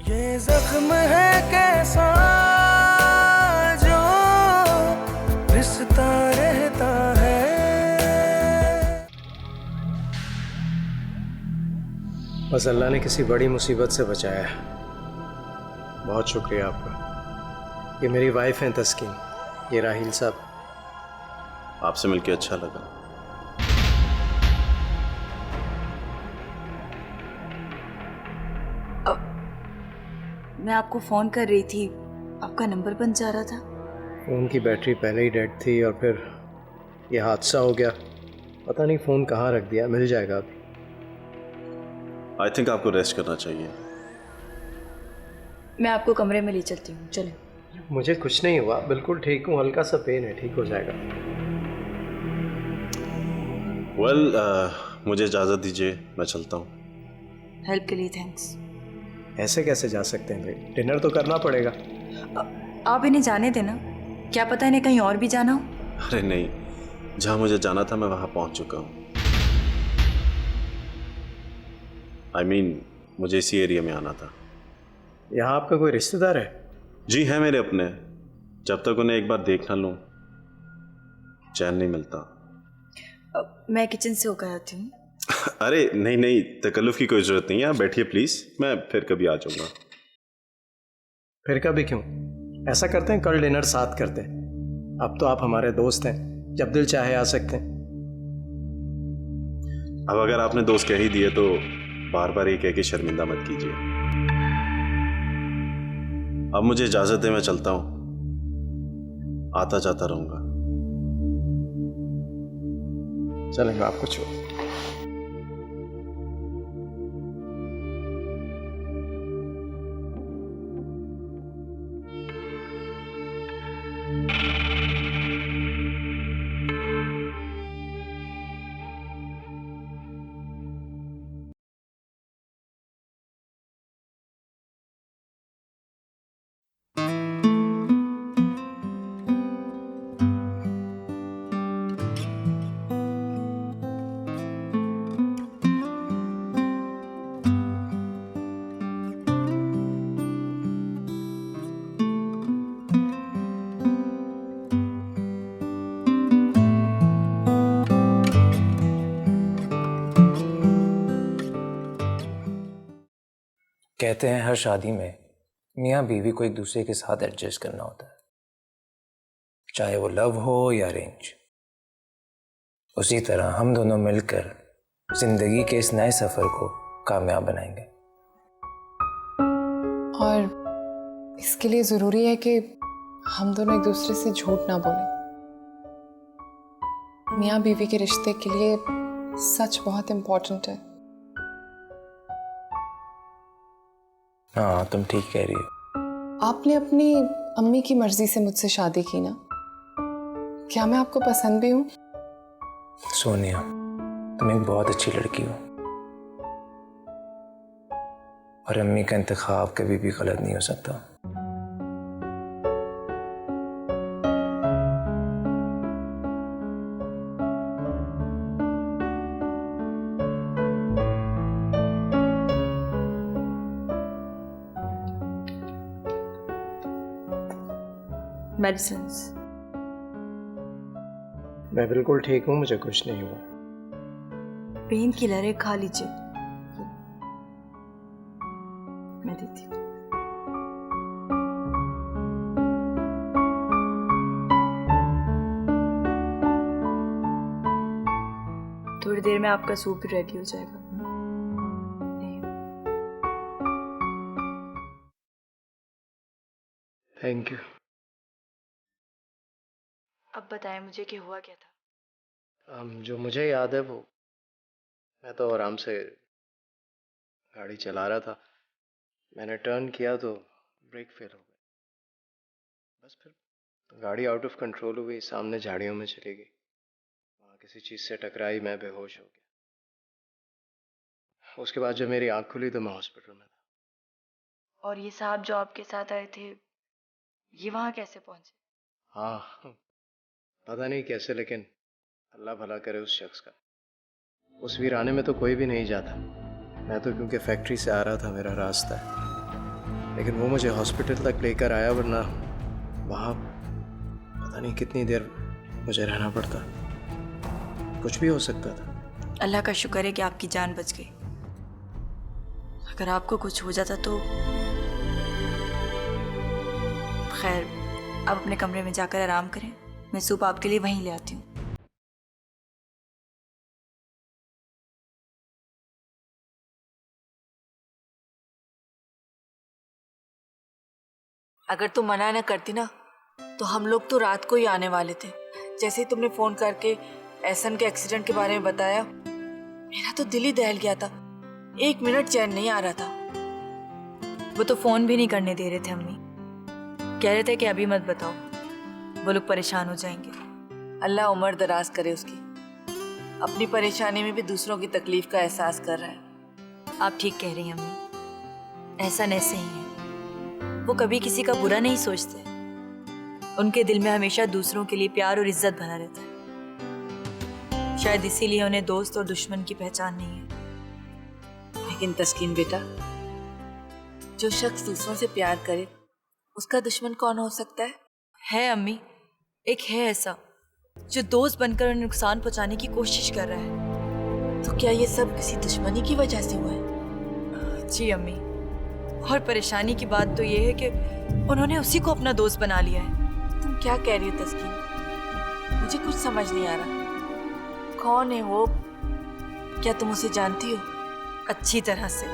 ये जख्म है कैसा जो रिश्ता रहता है। बस अल्लाह ने किसी बड़ी मुसीबत से बचाया है। बहुत शुक्रिया आपका। ये मेरी वाइफ हैं तस्कीन, ये राहिल साहब। आपसे मिलके अच्छा लगा। मैं आपको फ़ोन कर रही थी, आपका नंबर बंद जा रहा था। फ़ोन की बैटरी पहले ही डेड थी और फिर ये हादसा हो गया। पता नहीं फ़ोन कहाँ रख दिया, मिल जाएगा अभी। आई थिंक आपको रेस्ट करना चाहिए। मैं आपको कमरे में ले चलती हूँ, चलें। मुझे कुछ नहीं हुआ, बिल्कुल ठीक हूँ। हल्का सा पेन है, ठीक हो जाएगा। मुझे इजाज़त दीजिए, मैं चलता हूँ। हेल्प के लिए थैंक्स। ऐसे कैसे जा सकते हैं भाई, डिनर तो करना पड़ेगा। आप इन्हें जाने देना, क्या पता इन्हें कहीं और भी जाना हो। अरे नहीं, जहाँ मुझे जाना था मैं वहाँ पहुँच चुका हूँ। मुझे इसी एरिया में आना था। यहाँ आपका कोई रिश्तेदार है? जी है, मेरे अपने। जब तक उन्हें एक बार देख ना लूँ चैन नहीं मिलता। मैं किचन से होकर आती हूँ। अरे नहीं नहीं, तकल्लुफ़ की कोई ज़रूरत नहीं है, आप बैठिए प्लीज़, मैं फिर कभी आ जाऊँगा। फिर कभी क्यों? ऐसा करते हैं, कल डिनर साथ करते हैं। अब तो आप हमारे दोस्त हैं, जब दिल चाहे आ सकते हैं। अब अगर आपने दोस्त कह ही दिए तो बार बार ये कह के शर्मिंदा मत कीजिए। अब मुझे इजाज़त है, मैं चलता हूँ। आता जाता रहूँगा। चलेंगे, आपको छोड़। कहते हैं हर शादी में मियाँ बीवी को एक दूसरे के साथ एडजस्ट करना होता है, चाहे वो लव हो या अरेंज। उसी तरह हम दोनों मिलकर जिंदगी के इस नए सफर को कामयाब बनाएंगे। और इसके लिए जरूरी है कि हम दोनों एक दूसरे से झूठ ना बोलें। मियाँ बीवी के रिश्ते के लिए सच बहुत इम्पोर्टेंट है। हाँ, तुम ठीक कह रही हो। आपने अपनी अम्मी की मर्जी से मुझसे शादी की ना? क्या मैं आपको पसंद भी हूँ? सोनिया, तुम एक बहुत अच्छी लड़की हो और अम्मी का इंतखाब कभी भी गलत नहीं हो सकता। मेडिसिन्स। मैं बिल्कुल ठीक हूँ, मुझे कुछ नहीं हुआ। पेन किलर है, खा लीजिए। मैं देती हूँ। थोड़ी देर में आपका सूप भी रेडी हो जाएगा। Thank you. अब बताएं मुझे कि हुआ क्या था। जो मुझे याद है वो, मैं तो आराम से गाड़ी चला रहा था। मैंने टर्न किया तो ब्रेक फेल हो गई। बस फिर गाड़ी आउट ऑफ कंट्रोल हो गई, सामने झाड़ियों में चली गई। वहाँ किसी चीज़ से टकराई, मैं बेहोश हो गया। उसके बाद जब मेरी आँख खुली तो मैं हॉस्पिटल में था। और ये साहब जो आपके साथ आए थे, ये वहाँ कैसे पहुँचे? हाँ, पता नहीं कैसे, लेकिन अल्लाह भला करे उस शख्स का। उस वीराने में तो कोई भी नहीं जाता। मैं तो क्योंकि फैक्ट्री से आ रहा था, मेरा रास्ता है। लेकिन वो मुझे हॉस्पिटल तक लेकर आया, वरना वहाँ पता नहीं कितनी देर मुझे रहना पड़ता। कुछ भी हो सकता था। अल्लाह का शुक्र है कि आपकी जान बच गई। अगर आपको कुछ हो जाता तो खैर, आप अपने कमरे में जाकर आराम करें, मैं सूप आपके लिए वहीं ले आती हूँ। अगर तुम मना न करती ना तो हम लोग तो रात को ही आने वाले थे। जैसे ही तुमने फोन करके एहसन के एक्सीडेंट के बारे में बताया, मेरा तो दिल ही दहल गया था। 1 मिनट चैन नहीं आ रहा था। वो तो फोन भी नहीं करने दे रहे थे अम्मी, कह रहे थे कि अभी मत बताओ, वो लोग परेशान हो जाएंगे। अल्लाह उम्र दराज करे उसकी, अपनी परेशानी में भी दूसरों की तकलीफ का एहसास कर रहा है। आप ठीक कह रही हैं अम्मी, एहसन ऐसे ही है, वो कभी किसी का बुरा नहीं सोचते। उनके दिल में हमेशा दूसरों के लिए प्यार और इज्जत बना रहता है। शायद इसीलिए उन्हें दोस्त और दुश्मन की पहचान नहीं है। लेकिन तस्कीन बेटा, जो शख्स दूसरों से प्यार करे उसका दुश्मन कौन हो सकता है? है अम्मी, एक है ऐसा जो दोस्त बनकर उन्हें नुकसान पहुंचाने की कोशिश कर रहा है। तो क्या ये सब किसी दुश्मनी की वजह से हुआ है? जी अम्मी, और परेशानी की बात तो ये है कि उन्होंने उसी को अपना दोस्त बना लिया है। तुम क्या कह रही हो तस्कीन? मुझे कुछ समझ नहीं आ रहा। कौन है वो? क्या तुम उसे जानती हो? अच्छी तरह से।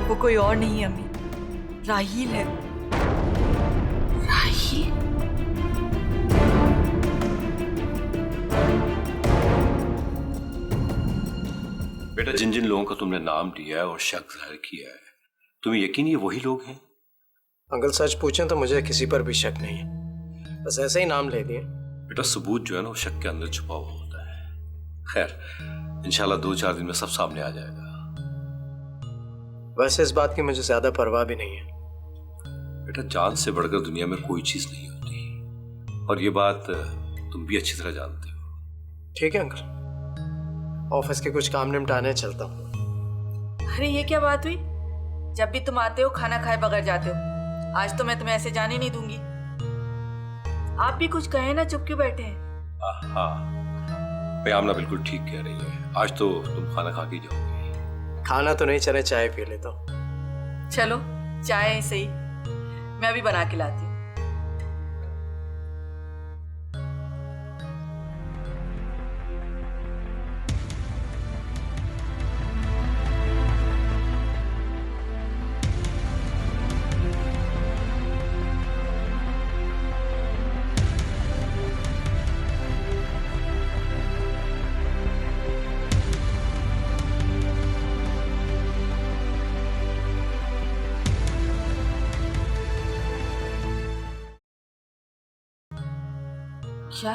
वो कोई और नहीं है अम्मी, राहील है। राहील? बेटा, जिन जिन लोगों का तुमने नाम लिया है और शक जाहिर किया है, तुम्हें यकीन ये वही लोग हैं? अंकल सच पूछें तो मुझे किसी पर भी शक नहीं है, बस ऐसे ही नाम ले दिए। बेटा, सबूत जो है ना वो शक के अंदर छुपा हुआ होता है। खैर, इंशाल्लाह 2-4 दिन में सब सामने आ जाएगा। वैसे इस बात की मुझे ज्यादा परवाह भी नहीं है। बेटा, जान से बढ़कर दुनिया में कोई चीज नहीं होती, और ये बात तुम भी अच्छी तरह जानते हो। ठीक है अंकल, ऑफिस के कुछ काम निपटाने चलता हूँ। अरे ये क्या बात हुई? जब भी तुम आते हो खाना खाए बगैर जाते हो। आज तो मैं तुम्हें ऐसे जाने नहीं दूंगी। आप भी कुछ कहे ना, चुप क्यों बैठे हैं? हाँ, आमना बिल्कुल ठीक कह रही है। आज तो तुम खाना खा के जाओगे। खाना तो नहीं, चले चाय पी लेता हूँ। चलो चाय सही, मैं अभी बना के लाती हूँ। क्या?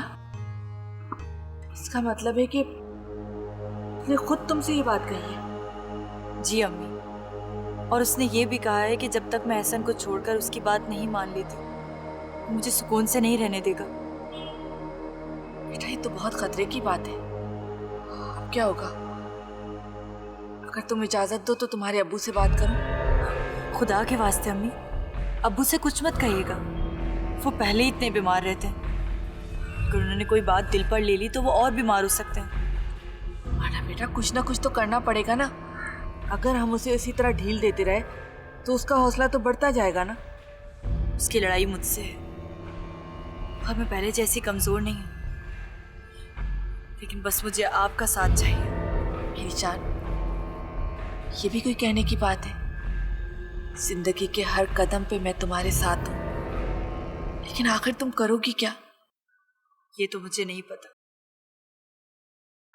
इसका मतलब है कि उसने खुद तुमसे ये बात कही है? जी अम्मी, और उसने ये भी कहा है कि जब तक मैं एहसन को छोड़कर उसकी बात नहीं मान लेती मुझे सुकून से नहीं रहने देगा। बेटा, ये तो बहुत खतरे की बात है। अब क्या होगा? अगर तुम इजाजत दो तो तुम्हारे अब्बू से बात करूं। खुदा के वास्ते अम्मी, अब्बू से कुछ मत कहिएगा, वो पहले ही इतने बीमार रहते हैं। अगर उन्होंने कोई बात दिल पर ले ली तो वो और बीमार हो सकते हैं। माना बेटा, कुछ ना कुछ तो करना पड़ेगा ना। अगर हम उसे इसी तरह ढील देते रहे तो उसका हौसला तो बढ़ता जाएगा ना। उसकी लड़ाई मुझसे है और मैं पहले जैसी कमजोर नहीं हूँ, लेकिन बस मुझे आपका साथ चाहिए। मेरी जान, ये भी कोई कहने की बात है? जिंदगी के हर कदम पे मैं तुम्हारे साथ हूँ, लेकिन आखिर तुम करोगी क्या ये तो मुझे नहीं पता।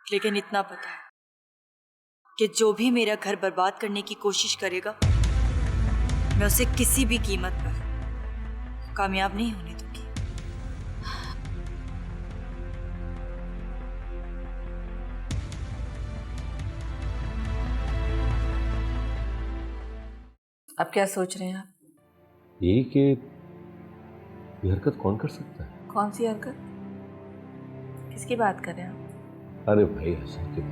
लेकिन इतना पता है कि जो भी मेरा घर बर्बाद करने की कोशिश करेगा मैं उसे किसी भी कीमत पर कामयाब नहीं होने दूंगी। अब क्या सोच रहे हैं आप? ये कि ये हरकत कौन कर सकता है? कौन सी हरकत? किसकी बात कर रहे हैं आप? अरे भाई, ऐसा क्यों?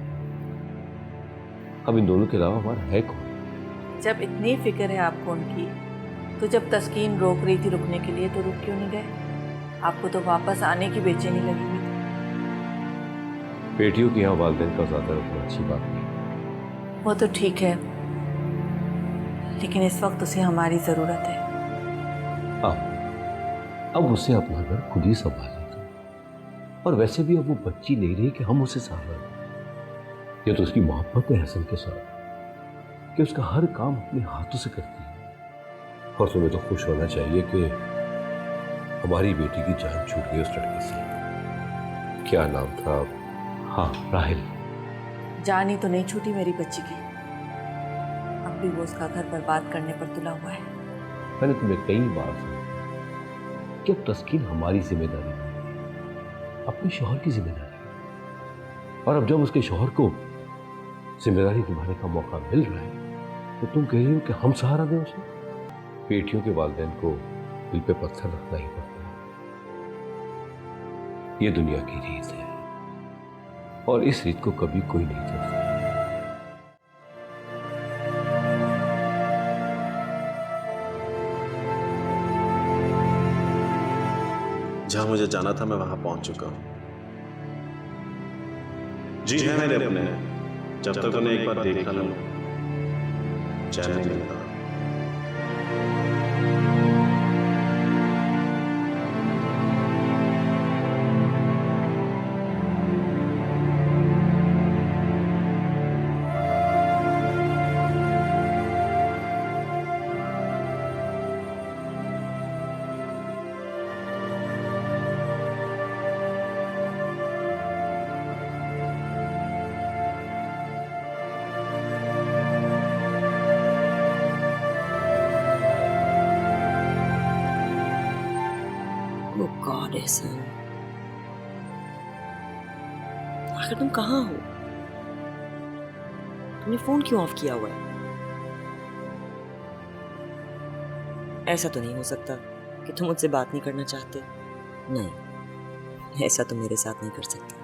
अब इन दोनों के अलावा हमारा है कौन? जब इतनी फिक्र है आपको उनकी, तो जब तस्कीन रोक रही थी रुकने के लिए, तो रुक क्यों नहीं गए? आपको तो वापस आने की बेचैनी लगी हुई थी। बेटियों के यहाँ वालिदैन का ज्यादा रखना अच्छी बात नहीं। वो तो ठीक है, लेकिन इस वक्त उसे हमारी जरूरत है। अब उसे अपना घर खुद ही संभालना था, और वैसे भी अब वो बच्ची नहीं रही कि हम उसे सहारा दें। ये तो उसकी मोहब्बत है हसन के साथ कि उसका हर काम अपने हाथों से करती है। और तुम्हें तो खुश होना चाहिए कि हमारी बेटी की जान छूट गई उस लड़के से। क्या नाम था? हाँ, राहिल। जान ही तो नहीं छूटी मेरी बच्ची की, अब भी वो उसका घर बर्बाद करने पर तुला हुआ है। मैंने तुम्हें कई बार समझाया कि अब तस्कीन हमारी जिम्मेदारी नहीं है, अपने शौहर की जिम्मेदारी है। और अब जब उसके शौहर को जिम्मेदारी निभाने का मौका मिल रहा है, तो तुम कह रही हो कि हम सहारा दें उसे? बेटियों के वालिदैन को दिल पे पत्थर रखना ही पड़ता है। ये दुनिया की रीत है, और इस रीत को कभी कोई नहीं तोड़ सकता। जहां मुझे जाना था मैं वहां पहुंच चुका हूं। जी है मेरे अपने, जब तक उन्हें एक बार देख ना लूं चैन नहीं मिलता। गॉड एहसन, आखिर तुम कहाँ हो? तुमने फोन क्यों ऑफ किया हुआ है? ऐसा तो नहीं हो सकता कि तुम मुझसे बात नहीं करना चाहते। नहीं, ऐसा तो मेरे साथ नहीं कर सकते।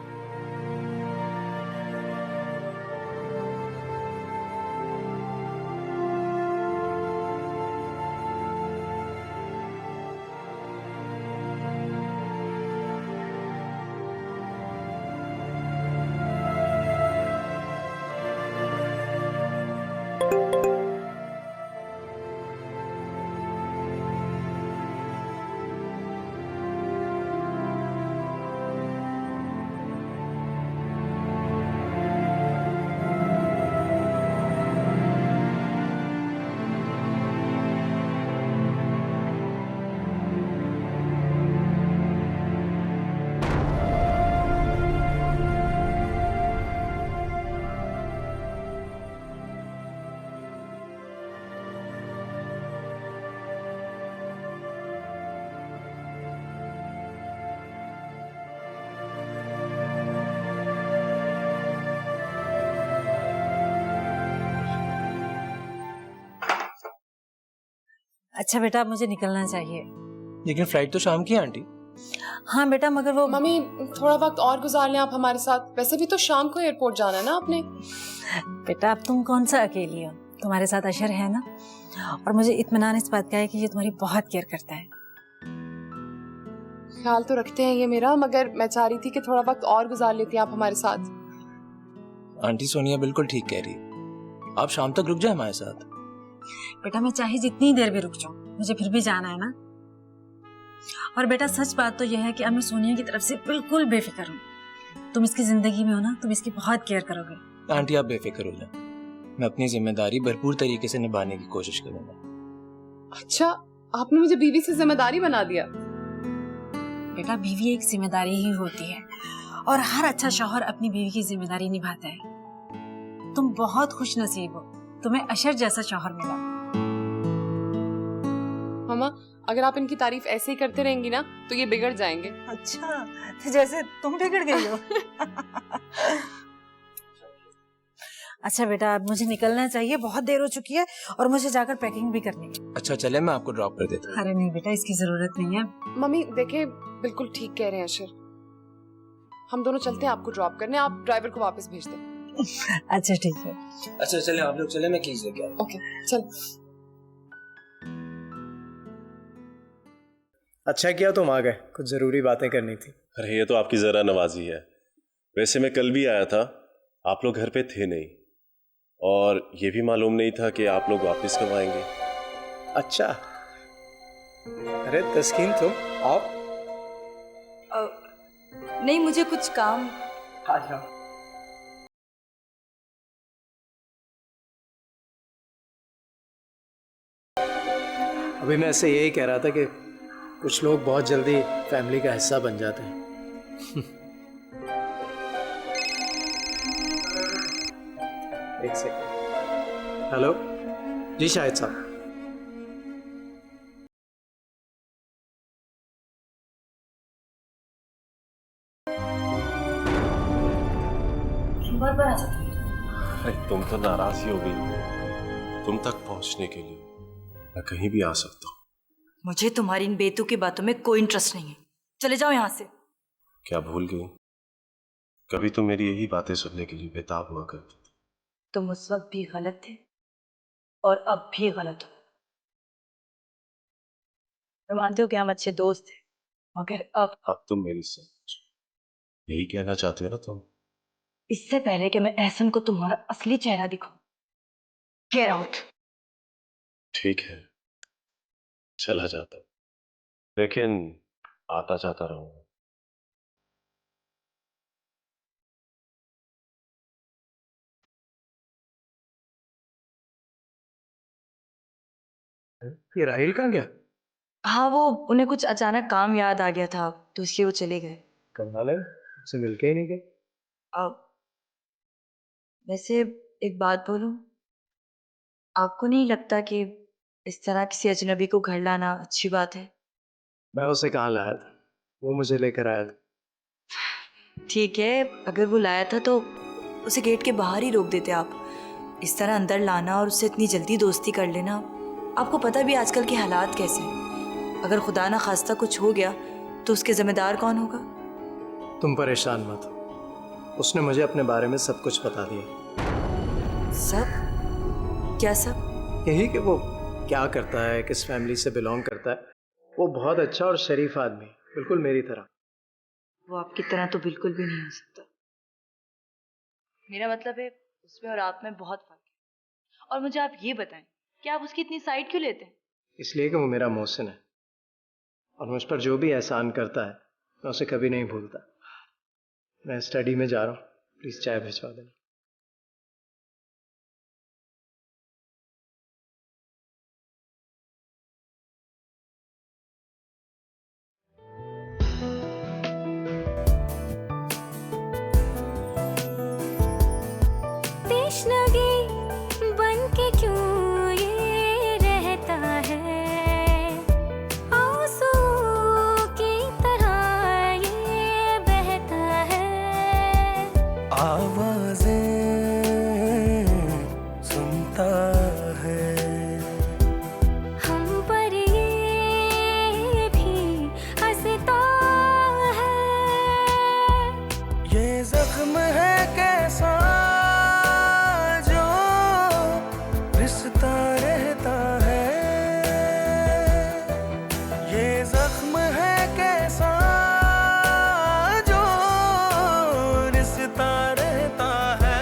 अच्छा बेटा, अब मुझे निकलना चाहिए। लेकिन फ्लाइट तो शाम की है आंटी। हाँ बेटा, मगर वो मम्मी थोड़ा वक्त और गुजार लें आप हमारे साथ। वैसे भी तो शाम को एयरपोर्ट जाना है ना आपने। बेटा, अब तुम कौन सा अकेली हो, तुम्हारे साथ अशर है ना, और मुझे इत्मीनान इस बात का है कि ये तुम्हारी बहुत केयर करता है। ख्याल तो रखते हैं ये मेरा, मगर मैं चाह रही थी कि थोड़ा वक्त और गुजार लेती आप हमारे साथ। आंटी सोनिया बिल्कुल ठीक कह रही, आप शाम तक रुक जाए हमारे साथ। बेटा, मैं चाहे जितनी देर भी रुक जाऊं, मुझे फिर भी जाना है ना। और बेटा, सच बात तो यह है कि अब मैं सोनिया की तरफ से बिल्कुल बेफिक्र हूँ। तुम इसकी जिंदगी में हो ना, तुम इसकी बहुत केयर करोगे। आंटी आप बेफिक्र हो जाए, मैं अपनी जिम्मेदारी भरपूर तरीके से निभाने की कोशिश करूंगा। अच्छा, आपने मुझे बीवी से जिम्मेदारी बना दिया। बेटा, बीवी एक जिम्मेदारी ही होती है, और हर अच्छा शौहर अपनी बीवी की जिम्मेदारी निभाता है। तुम बहुत खुश नसीब हो, तुम्हें अशर जैसा शौहर मिला। मामा, अगर आप इनकी तारीफ ऐसे ही करते रहेंगी ना, तो ये बिगड़ जाएंगे। अच्छा, तो जैसे तुम बिगड़ गई हो। अच्छा बेटा, अब मुझे निकलना चाहिए, बहुत देर हो चुकी है, और मुझे जाकर पैकिंग भी करनी है। अच्छा चले, मैं आपको ड्रॉप कर देता हूँ। अरे नहीं बेटा, इसकी जरूरत नहीं है। मम्मी देखे, बिल्कुल ठीक कह रहे हैं अशर। हम दोनों चलते हैं आपको ड्रॉप करने, आप ड्राइवर को वापस भेज दें। अच्छा ठीक है। अच्छा चले आप लोग चले, मैं कीज लेके आता हूँ। ओके चल। अच्छा किया तुम आ गए, कुछ ज़रूरी बातें करनी थी। अरे ये तो आपकी ज़रा नवाजी है। वैसे मैं कल भी आया था, आप लोग घर पे थे नहीं, और ये भी मालूम नहीं था कि आप लोग वापस कब आएंगे। अच्छा, अरे तस्कीन तुम आओ। नहीं, मुझे कुछ काम। आ जाओ। अभी मैं ऐसे यही कह रहा था कि कुछ लोग बहुत जल्दी फैमिली का हिस्सा बन जाते हैं। एक सेकंड। हेलो जी शाहिद साहब। बहुत बड़ा था। अरे तुम तो नाराज ही हो गई। तुम तक पहुंचने के लिए मैं कहीं भी आ सकता हूँ। मुझे तुम्हारी इन बेतु की बातों में कोई इंटरेस्ट नहीं है, चले जाओ यहाँ से। क्या भूल गई? कभी तो मेरी यही बातें सुनने के लिए बेताब हुआ करती थी। तुम उस वक्त भी गलत थे और अब भी गलत हो। मैं मानती हूँ कि हम अच्छे दोस्त थे, मगर अब तुम मेरी समझ, यही कहना चाहते हो ना तुम? इससे पहले कि मैं एहसन को तुम्हारा असली चेहरा दिखाऊं, गेट आउट। ठीक है, चला जाता हूं, लेकिन आता जाता रहूंगा। ये राहिल कहाँ गया? हाँ, वो उन्हें कुछ अचानक काम याद आ गया था तो इसलिए वो चले गए। कंगाल है, उससे मिलके ही नहीं गए। अब वैसे एक बात बोलूं, आपको नहीं लगता कि इस तरह किसी अजनबी को घर लाना अच्छी बात है? मैं उसे कहाँ लाया था, वो मुझे लेकर आया था। ठीक है, अगर वो लाया था तो उसे गेट के बाहर ही रोक देते आप। इस तरह अंदर लाना और उससे इतनी जल्दी दोस्ती कर लेना, आपको पता भी आजकल के हालात कैसे हैं। अगर खुदा ना खास्ता कुछ हो गया तो उसके जिम्मेदार कौन होगा? तुम परेशान मत हो, उसने मुझे अपने बारे में सब कुछ बता दिया। सब? क्या सब? यही कि वो क्या करता है, किस फैमिली से बिलोंग करता है। वो बहुत अच्छा और शरीफ आदमी, बिल्कुल मेरी तरह। वो आपकी तरह तो बिल्कुल भी नहीं हो सकता। मेरा मतलब है उसमें और आप में बहुत फर्क है। और मुझे आप ये बताएं कि आप उसकी इतनी साइड क्यों लेते हैं? इसलिए कि वो मेरा मोहसिन है, और मुझ पर जो भी एहसान करता है मैं उसे कभी नहीं भूलता। मैं स्टडी में जा रहा हूँ, प्लीज़ चाय भिजवा देना। तेशनगी बन के क्यों ये रहता है, आंसू की तरह ये बहता है। आवाज़ें सुनता है, हम पर ये भी हंसता है। ये जख्म है कैसा रहता है, ये जख्म है कैसा जो रिश्ता रहता है।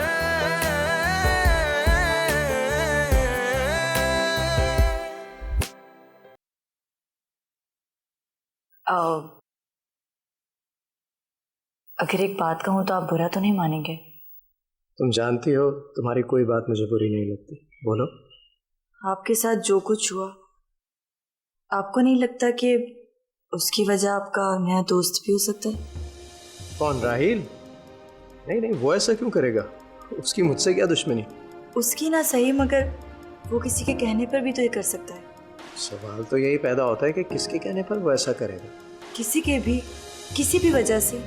अगर एक बात कहूँ तो आप बुरा तो नहीं मानेंगे? तुम जानती हो तुम्हारी कोई बात मुझे बुरी नहीं लगती, बोलो। आपके साथ जो कुछ हुआ, आपको नहीं लगता कि उसकी वजह आपका नया दोस्त भी हो सकता है? कौन, राहिल? नहीं नहीं, वो ऐसा क्यों करेगा? उसकी मुझसे क्या दुश्मनी? उसकी ना सही, मगर वो किसी के कहने पर भी तो ये कर सकता है। सवाल तो यही पैदा होता है कि किसके कहने पर वो ऐसा करेगा। किसी के भी, किसी भी वजह से।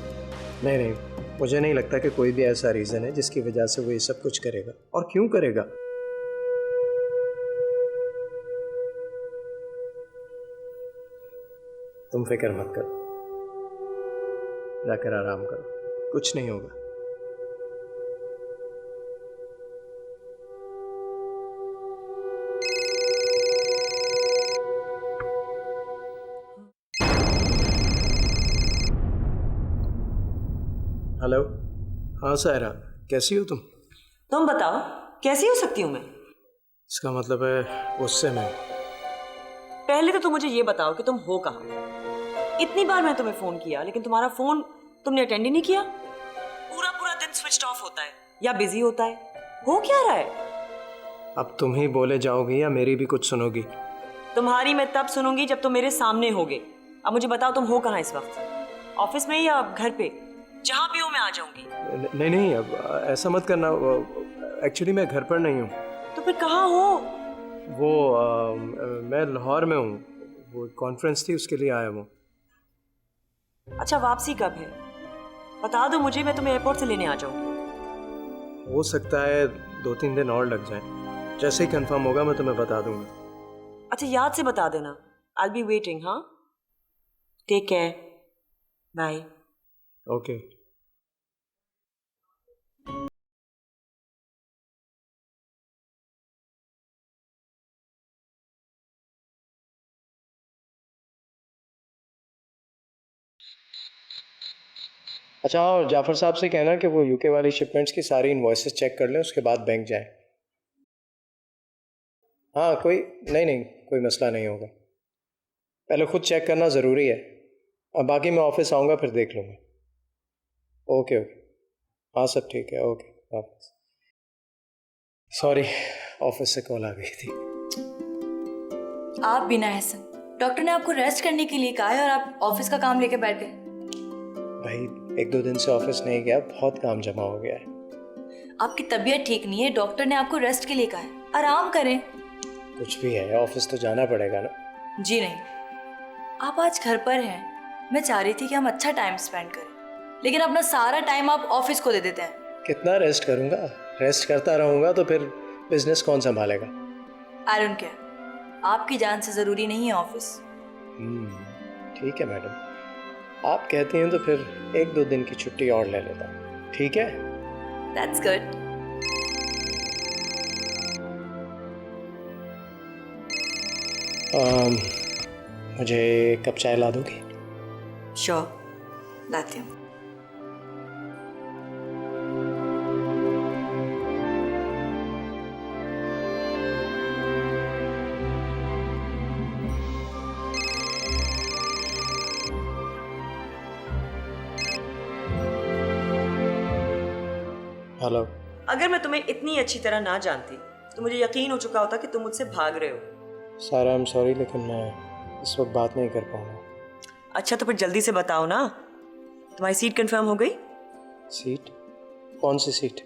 नहीं नहीं, मुझे नहीं लगता कि कोई भी ऐसा रीज़न है जिसकी वजह से वो ये सब कुछ करेगा। और क्यों करेगा? तुम फिक्र मत करो, जाकर आराम करो, कुछ नहीं होगा। हेलो। हाँ सायरा, कैसी हो तुम? तुम बताओ कैसी हो सकती हूँ मैं? इसका मतलब है उससे मैं। पहले तो तुम मुझे ये बताओ कि तुम हो कहाँ। इतनी बार मैंने तुम्हें फोन किया लेकिन तुम्हारा फोन तुमने अटेंड ही नहीं किया। पूरा पूरा दिन स्विच ऑफ होता है या बिजी होता है, हो क्या रहा है? अब तुम ही बोले जाओगी या मेरी भी कुछ सुनोगी? तुम्हारी मैं तब सुनूंगी जब तुम मेरे सामने होगे। अब मुझे बताओ तुम हो कहाँ इस वक्त, ऑफिस में या घर पे? जहाँ भी हो मैं आ जाऊंगी। नहीं नहीं, अब ऐसा मत करना। एक्चुअली मैं घर पर नहीं हूँ। तो फिर कहाँ हो? वो मैं लाहौर में हूँ, वो कॉन्फ्रेंस थी उसके लिए आया हूँ। अच्छा, वापसी कब है बता दो मुझे, मैं तुम्हें एयरपोर्ट से लेने आ जाऊंगी। हो सकता है 2-3 दिन और लग जाए। जैसे ही कंफर्म होगा मैं तुम्हें बता दूंगा। अच्छा, याद से बता देना। आई बी वेटिंग। हाँ, टेक केयर, बाय। ओके। अच्छा, और जाफर साहब से कहना कि वो यूके वाली शिपमेंट्स की सारी इनवॉइसेस चेक कर लें, उसके बाद बैंक जाएं। हाँ, कोई नहीं, कोई मसला नहीं होगा। पहले खुद चेक करना ज़रूरी है। अब बाकी मैं ऑफिस आऊँगा फिर देख लूँगा। ओके। हाँ सब ठीक है। ओके, वापस। सॉरी, ऑफिस से कॉल आ गई थी। आप बिना एहसन, डॉक्टर ने आपको रेस्ट करने के लिए कहा है और आप ऑफिस का काम लेके बैठ गए। भाई 1-2 दिन से ऑफिस नहीं गया, बहुत काम जमा हो गया है। आपकी तबीयत ठीक नहीं है, डॉक्टर ने आपको रेस्ट के लिए कहा है, आराम करें। कुछ भी है, ऑफिस तो जाना पड़ेगा ना। जी नहीं, आप आज घर पर हैं। मैं चाह रही थी कि हम अच्छा टाइम स्पेंड करें, लेकिन अपना सारा टाइम आप ऑफिस को दे देते हैं। कितना रेस्ट करूंगा? रेस्ट करता रहूंगा तो फिर बिजनेस कौन संभालेगा? आई डोंट केयर, आपकी जान से जरूरी नहीं है ऑफिस। ठीक है मैडम, आप कहती हैं तो फिर 1-2 दिन की छुट्टी और ले लेता हूँ। ठीक है? That's good. मुझे कप चाय ला दोगी? श्योर, लाती हूँ। हेलो। अगर मैं तुम्हें इतनी अच्छी तरह ना जानती तो मुझे यकीन हो चुका होता कि तुम मुझसे भाग रहे हो। सारा, आई एम सॉरी, लेकिन मैं इस वक्त बात नहीं कर पाऊंगा। अच्छा, तो फिर जल्दी से बताओ ना, तुम्हारी सीट कंफर्म हो गई? सीट? कौन सी सीट?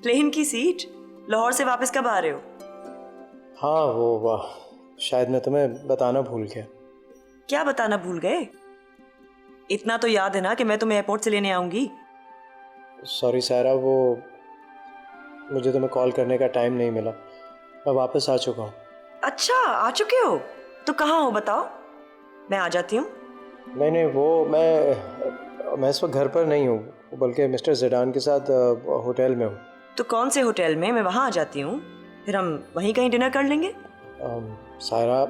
प्लेन की सीट। लाहौर से वापस कब आ रहे हो? हाँ वो वाह, शायद मैं तुम्हें बताना भूल गया। क्या बताना भूल गए? इतना तो याद है ना कि मैं तुम्हें एयरपोर्ट से लेने आऊंगी। सॉरी सारा, वो मुझे तुम्हें कॉल करने का टाइम नहीं मिला। मैं वापस आ चुका हूँ। अच्छा, आ चुके हो? तो कहाँ हो बताओ, मैं आ जाती हूँ। नहीं, वो मैं इस वक्त घर पर नहीं हूँ, बल्कि मिस्टर ज़िडान के साथ होटल में हूँ। तो कौन से होटल में? मैं वहाँ आ जाती हूँ, फिर हम वहीं कहीं डिनर कर लेंगे। सारा,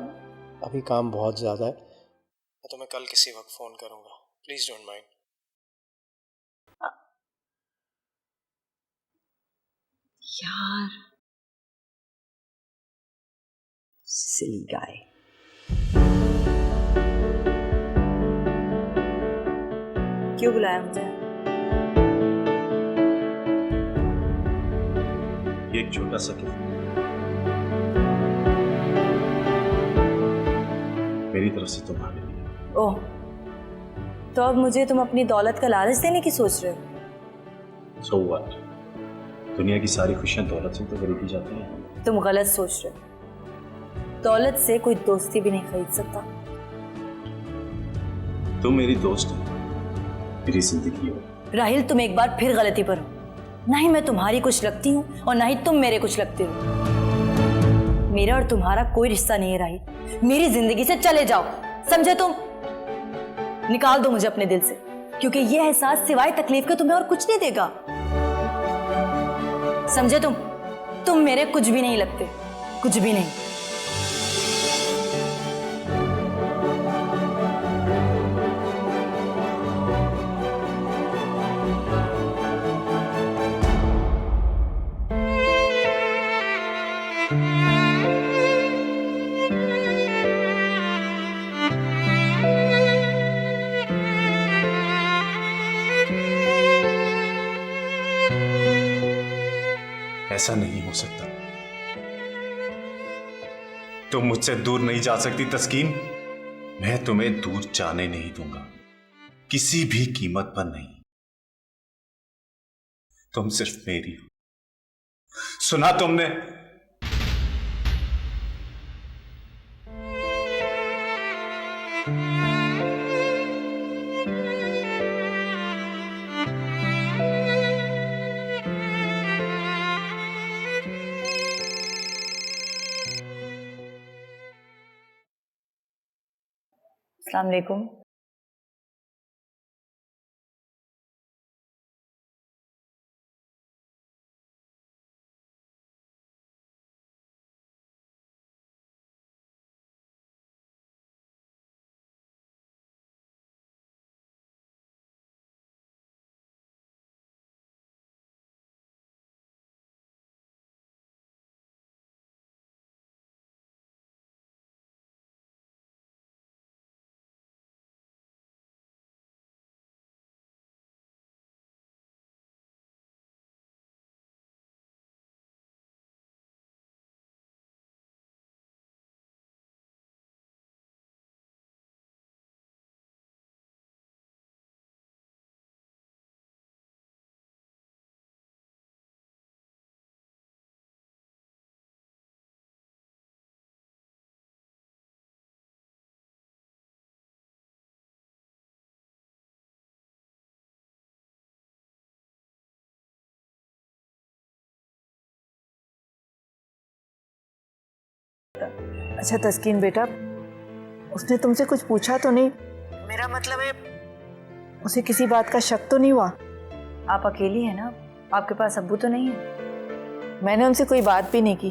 अभी काम बहुत ज़्यादा है, मैं तुम्हें कल किसी वक्त फ़ोन करूँगा। Please don't mind. यार, सिली गाय। क्यों बुलाया मुझे? ये एक छोटा सा गिफ्ट मेरी तरफ से तुम्हारे लिए। ओह, तो अब मुझे तुम अपनी दौलत का लालच देने की सोच रहे हो? So what? दुनिया की सारी खुशियां दौलत से तो खरीदी जाती हैं। तुम गलत सोच रहे हो। दौलत से कोई दोस्ती भी नहीं खरीद सकता। तुम मेरी दोस्त हो, मेरी जिंदगी हो। राहिल, तुम एक बार फिर गलती पर हो। ना ही मैं तुम्हारी कुछ लगती हूँ और ना ही तुम मेरे कुछ लगते हो। मेरा और तुम्हारा कोई रिश्ता नहीं है राहिल। मेरी जिंदगी से चले जाओ, समझे तुम? निकाल दो मुझे अपने दिल से, क्योंकि ये एहसास सिवाय तकलीफ के तुम्हें और कुछ नहीं देगा। समझे तुम मेरे कुछ भी नहीं लगते, कुछ भी नहीं। ऐसा नहीं हो सकता। तुम मुझसे दूर नहीं जा सकती तस्कीन। मैं तुम्हें दूर जाने नहीं दूंगा, किसी भी कीमत पर नहीं। तुम सिर्फ मेरी हो। सुना तुमने? अस्सलाम वालेकुम। अच्छा तस्कीन बेटा, उसने तुमसे कुछ पूछा तो नहीं? मेरा मतलब है उसे किसी बात का शक तो नहीं हुआ? आप अकेली हैं ना, आपके पास अब्बू तो नहीं है? मैंने उनसे कोई बात भी नहीं की,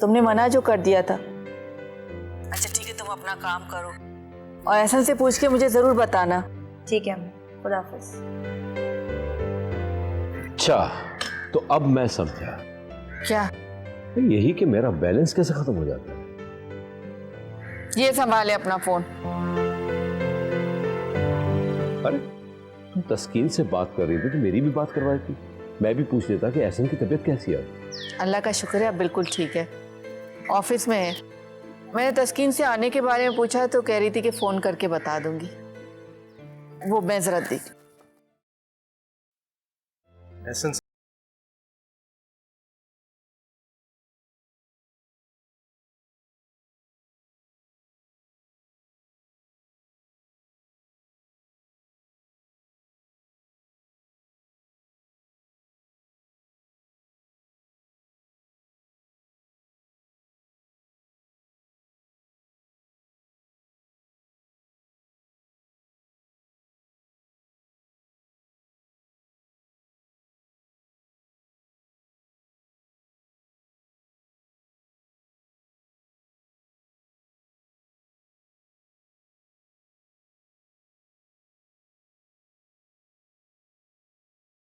तुमने मना जो कर दिया था। अच्छा ठीक है, तुम अपना काम करो और एहसन से पूछ के मुझे जरूर बताना। ठीक है अम्मी, खुदा हाफिज। अच्छा, तो अब मैं समझा। क्या? यही कि मेरा बैलेंस कैसे खत्म हो जाता है। ये संभाले अपना फोन। अरे तुम तस्कीन से बात कर रही थी तो मेरी भी बात करवाई थी। मैं भी पूछ लेता कि एहसन की तबीयत कैसी है। अल्लाह का शुक्र है अब बिल्कुल ठीक है, ऑफिस में है। मैंने तस्कीन से आने के बारे में पूछा तो कह रही थी कि फोन करके बता दूंगी। वो मैं जरा देख। एहसन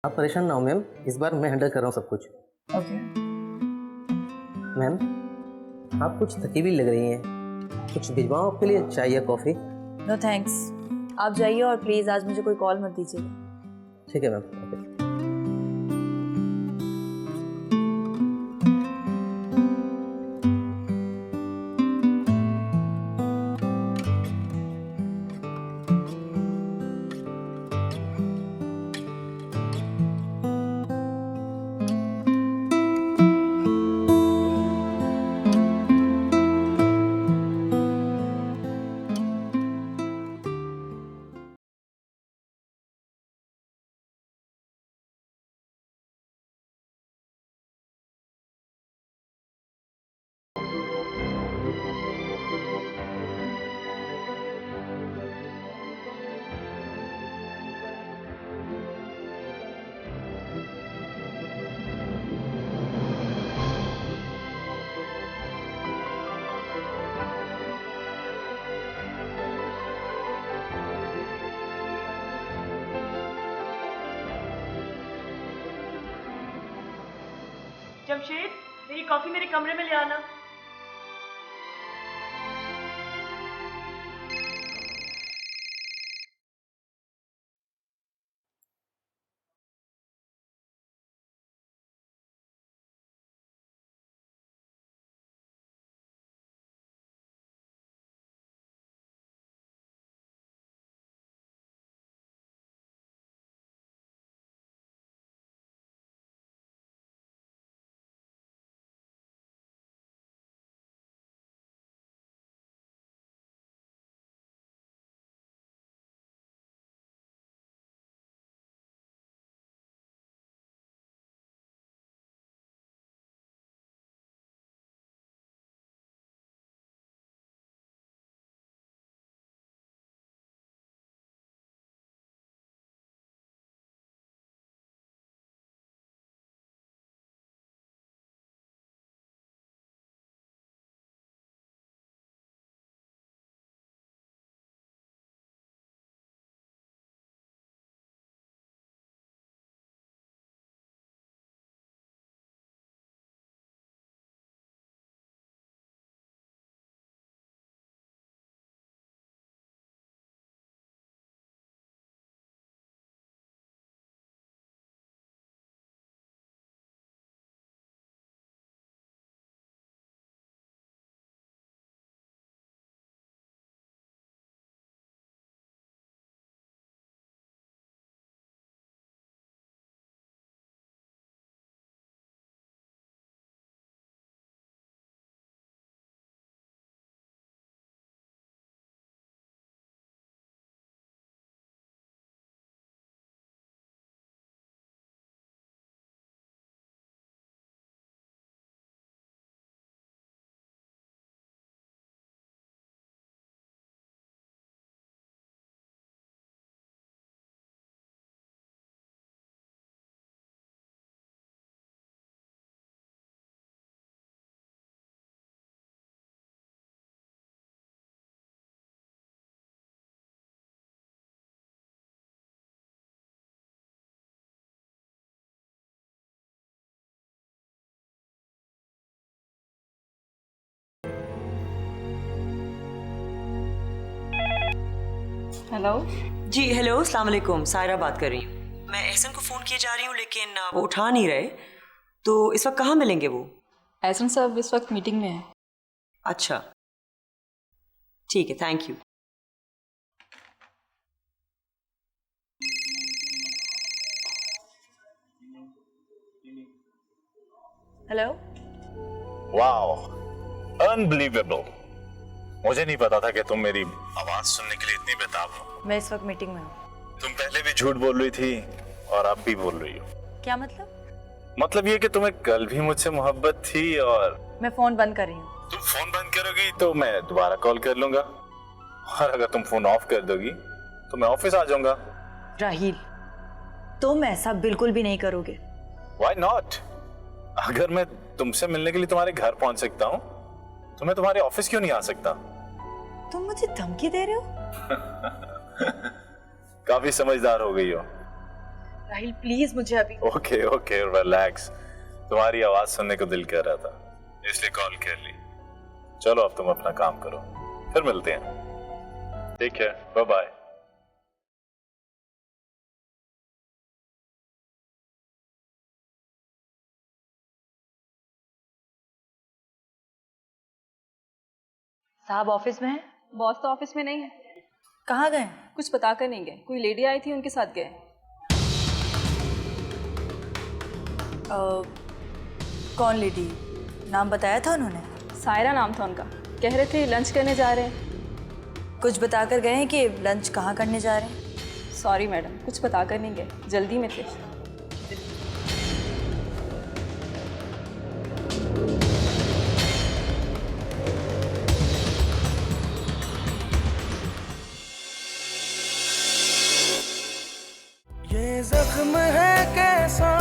आप परेशान ना हो मैम, इस बार मैं हैंडल कर रहा हूँ सब कुछ। ओके। मैम आप कुछ थकी हुई लग रही हैं, कुछ भिजवाऊँ आपके लिए, चाय या कॉफ़ी? नो थैंक्स, आप जाइए और प्लीज़ आज मुझे कोई कॉल मत दीजिएगा। ठीक है मैम, ओके। जमशेद, मेरी कॉफी मेरे कमरे में ले आना। हेलो जी हेलो, अस्सलाम वालेकुम, सायरा बात कर रही हूँ। मैं एहसन को फ़ोन किए जा रही हूँ लेकिन वो उठा नहीं रहे, तो इस वक्त कहाँ मिलेंगे वो? एहसन साहब इस वक्त मीटिंग में है। अच्छा ठीक है, thank you. Hello. Wow, unbelievable. मुझे नहीं पता था कि तुम मेरी आवाज सुनने के लिए इतनी बेताब हो। मैं इस वक्त मीटिंग में हूँ। तुम पहले भी झूठ बोल रही थी और अब भी बोल रही हो। क्या मतलब? मतलब ये कि तुम्हें कल भी मुझसे मोहब्बत थी और मैं फोन बंद कर रही हूँ। तुम फोन बंद करोगी तो मैं दोबारा कॉल कर लूंगा, और अगर तुम फोन ऑफ कर दोगी तो मैं ऑफिस आ जाऊंगा। राहील, तुम ऐसा बिल्कुल भी नहीं करोगे। Why not? अगर मैं तुमसे मिलने के लिए तुम्हारे घर पहुंच सकता हूँ तो मैं तुम्हारे ऑफिस क्यों नहीं आ सकता? तुम मुझे धमकी दे रहे हो? काफी समझदार हो गई हो। राहिल प्लीज मुझे अभी। Okay okay relax. तुम्हारी आवाज सुनने को दिल कर रहा था इसलिए कॉल कर ली। चलो अब तुम अपना काम करो, फिर मिलते हैं। Take care, bye bye. साहब ऑफिस में है? बॉस तो ऑफिस में नहीं है। कहाँ गए? कुछ बता कर नहीं गए, कोई लेडी आई थी उनके साथ गए। कौन लेडी? नाम बताया था उन्होंने? सायरा नाम था उनका। कह रहे थे लंच करने जा रहे हैं। कुछ बताकर गए हैं कि लंच कहाँ करने जा रहे हैं? सॉरी मैडम, कुछ बता कर नहीं गए, जल्दी में थे। ये जख्म है कैसा